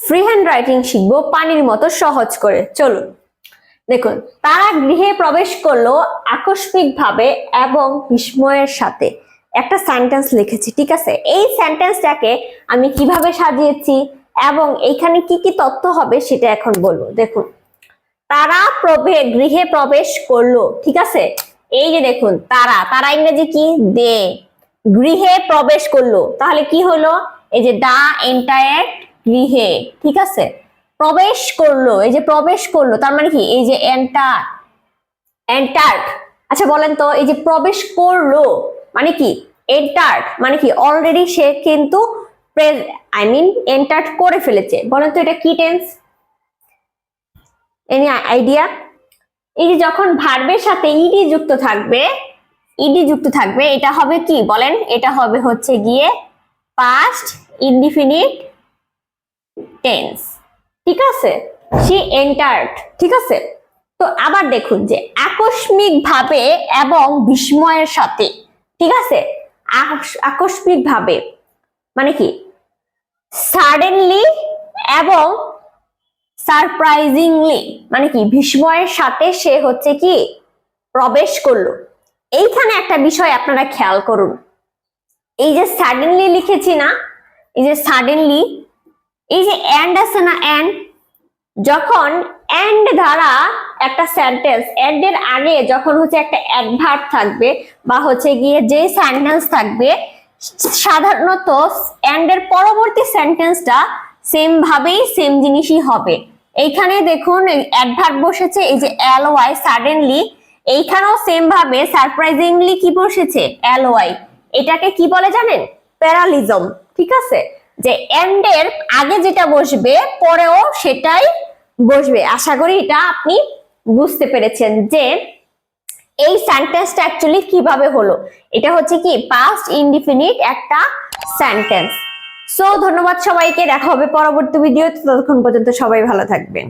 Free hand writing শিখবো পানির মতো সহজ করে। চলুন দেখুন, তারা গৃহে প্রবেশ করলো আকস্মিকভাবে এবং বিস্ময়ের সাথে। একটা সেন্টেন্স লিখেছি, ঠিক আছে? এই সেন্টেন্সটাকে আমি কিভাবে সাজিয়েছি এবং এইখানে কি কি তথ্য হবে সেটা এখন বলবো। দেখুন, তারা গৃহে প্রবেশ করলো, ঠিক আছে? এই যে দেখুন, তারা তারা ইংরেজি কি? দে। গৃহে প্রবেশ করলো, তাহলে কি হলো? এই যে দা এন্টায়ার গৃহে, ঠিক আছে? প্রবেশ করলো, এই যে প্রবেশ করলো তার মানে কি? এই যে এন্টার্ড। আচ্ছা বলেন তো, এই যে প্রবেশ করলো মানে কি? এন্টার্ড মানে কি? অলরেডি সে কিন্তু এন্টার্ড করে ফেলেছে। বলেন তো এটা কি টেন্স? Any idea? এই যে যখন ভার্বের সাথে ইডি যুক্ত থাকবে, এটা হবে কি বলেন? এটা হবে হচ্ছে গিয়ে পাস্ট ইনডিফিনিট টেন্স, ঠিক আছে? সে এন্টার্ড, ঠিক আছে? তো আবার দেখুন যে আকস্মিক ভাবে এবং বিস্ময়ের সাথে, ঠিক আছে? আকস্মিক ভাবে মানে কি? সাডেনলি এবং সারপ্রাইজিংলি মানে কি? বিস্ময়ের সাথে সে হচ্ছে কি প্রবেশ করলো। এইখানে একটা বিষয় আপনারা খেয়াল করুন, এই যে সাডেনলি লিখেছি না, এই যে সাডেনলি, এই যে এন্ড আছে না, এন্ড, যখন এন্ড দ্বারা একটা সেন্টেন্স, এন্ড এর আগে যখন হচ্ছে একটা অ্যাডভার্ব থাকবে বা হচ্ছে গিয়ে যে সেন্টেন্স থাকবে, সাধারণত এন্ড এর পরবর্তী সেন্টেন্সটা সেম ভাবেই সেম জিনিসই হবে। এইখানে দেখুন অ্যাডভার্ব বসেছে, এই যে এলওয়াই, সাডেনলি। এইখানেও সেম ভাবে সারপ্রাইজিংলি কি বসেছে? এলওয়াই। এটাকে কি বলে জানেন? প্যারালিজম, ঠিক আছে? যে এন্ড এর আগে যেটা বসবে পরেও সেটাই বসবে। আশা করি এটা আপনি বুঝতে পেরেছেন যে এই সেন্টেন্সটা অ্যাকচুয়ালি কিভাবে হলো। এটা হচ্ছে কি পাস্ট ইনডিফিনিট একটা সেন্টেন্স। সো ধন্যবাদ সবাইকে, দেখা হবে পরবর্তী ভিডিওতে। ততক্ষণ পর্যন্ত সবাই ভালো থাকবেন।